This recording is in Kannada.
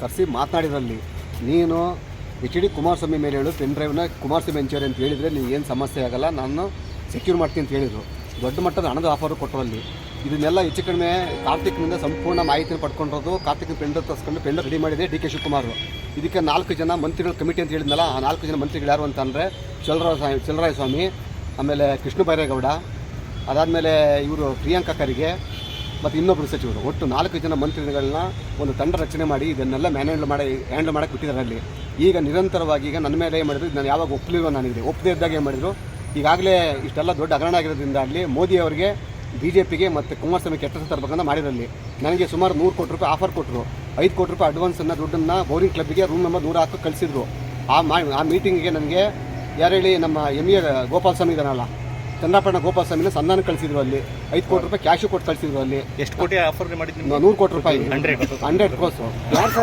ಕರೆಸಿ ಮಾತನಾಡಿರಲ್ಲಿ ನೀನು ಎಚ್ ಡಿ ಕುಮಾರಸ್ವಾಮಿ ಮೇಲೆ ಹೇಳು ಪೆನ್ ಡ್ರೈವ್ನ ಕುಮಾರಸ್ವಾಮಿ ಹಂಚೋರಿ ಅಂತ ಹೇಳಿದರೆ ನೀವು ಏನು ಸಮಸ್ಯೆ ಆಗಲ್ಲ, ನಾನು ಸೆಕ್ಯೂರ್ ಮಾಡ್ತೀನಿ ಅಂತ ಹೇಳಿದರು. ದೊಡ್ಡ ಮಟ್ಟದ ಹಣದ ಆಫರು ಕೊಟ್ಟರಲ್ಲಿ. ಇದನ್ನೆಲ್ಲ ಹೆಚ್ಚು ಕಡಿಮೆ ಕಾರ್ತಿಕ್ನಿಂದ ಸಂಪೂರ್ಣ ಮಾಹಿತಿನ ಪಡ್ಕೊಂಡಿರೋದು. ಕಾರ್ತಿಕ್ ಪೆಂಡ್ ತರಿಸ್ಕೊಂಡು ಪೆಂಡ್ ರೆಡಿ ಮಾಡಿದೆ ಡಿ ಕೆ ಶಿವಕುಮಾರ್. ಇದಕ್ಕೆ 4 ಜನ ಮಂತ್ರಿಗಳ ಕಮಿಟಿ ಅಂತ ಹೇಳಿದ್ನಲ್ಲ, ಆ 4 ಜನ ಮಂತ್ರಿಗಳು ಯಾರು ಅಂತಂದರೆ ಚಲರಾಯ ಸ್ವಾಮಿ, ಆಮೇಲೆ ಕೃಷ್ಣ ಬೈರೇಗೌಡ, ಅದಾದಮೇಲೆ ಇವರು ಪ್ರಿಯಾಂಕಾ ಖರ್ಗೆ ಮತ್ತು ಇನ್ನೊಬ್ಬರು ಸಚಿವರು, ಒಟ್ಟು 4 ಜನ ಮಂತ್ರಿಗಳನ್ನ ಒಂದು ತಂಡ ರಚನೆ ಮಾಡಿ ಇದನ್ನೆಲ್ಲ ಹ್ಯಾಂಡಲ್ ಮಾಡೋಕ್ಕೆ ಬಿಟ್ಟಿದ್ದಾರೆ ಅಲ್ಲಿ. ಈಗ ನಿರಂತರವಾಗಿ ಈಗ ನನ್ನ ಮೇಲೆ ಏನು ಮಾಡಿದ್ರು, ನಾನು ಯಾವಾಗ ಒಪ್ಪಲಿಲ್ವ ನನಗೆ ಒಪ್ಪದೇ ಇದ್ದಾಗ ಏನು ಮಾಡಿದ್ರು, ಈಗಾಗಲೇ ಇಷ್ಟೆಲ್ಲ ದೊಡ್ಡ ಹಗರಣ ಆಗಿರೋದ್ರಿಂದ ಅಲ್ಲಿ ಮೋದಿ ಅವರಿಗೆ BJP ಗೆ ಮತ್ತು ಕುಮಾರಸ್ವಾಮಿ ಕೆಟ್ಟ ತರಬೇಕಂತ ಮಾಡಿರಲ್ಲಿ. ನನಗೆ ಸುಮಾರು 100 ಕೋಟಿ ರೂಪಾಯಿ ಆಫರ್ ಕೊಟ್ಟರು. 5 ಕೋಟಿ ರೂಪಾಯಿ ಅಡ್ವಾನ್ಸನ್ನು ದುಡ್ಡನ್ನು ಬೋರಿಂಗ್ ಕ್ಲಬ್ಗೆ ರೂಮ್ ನಂಬರ್ 100 ಹಾಕಿ ಕಳಿಸಿದ್ರು. ಆ ಮೀಟಿಂಗಿಗೆ ನನಗೆ ಯಾರು ಹೇಳಿ, ನಮ್ಮ ME ಗೋಪಾಲ ಸ್ವಾಮಿ ಇದ್ದಾನಲ್ಲ, ಚಂದ್ರಪಟ್ಟಣ ಗೋಪಾಲ ಸ್ವಾಮಿನ ಸಂಧಾನ ಕಳಿಸಿದ್ರು. ಅಲ್ಲಿ 5 ಕೋಟಿ ರೂಪಾಯಿ ಕ್ಯಾಶು ಕೊಟ್ಟು ಕಳಿಸಿದ್ರು. ಅಲ್ಲಿ ಎಷ್ಟು ಕೋಟಿ ಆಫರ್ ಮಾಡಿದ್ರು? 100 ಕೋಟಿ ರೂಪಾಯಿ 100 ಕ್ರೋಸ್. ಯಾರು ಸರ್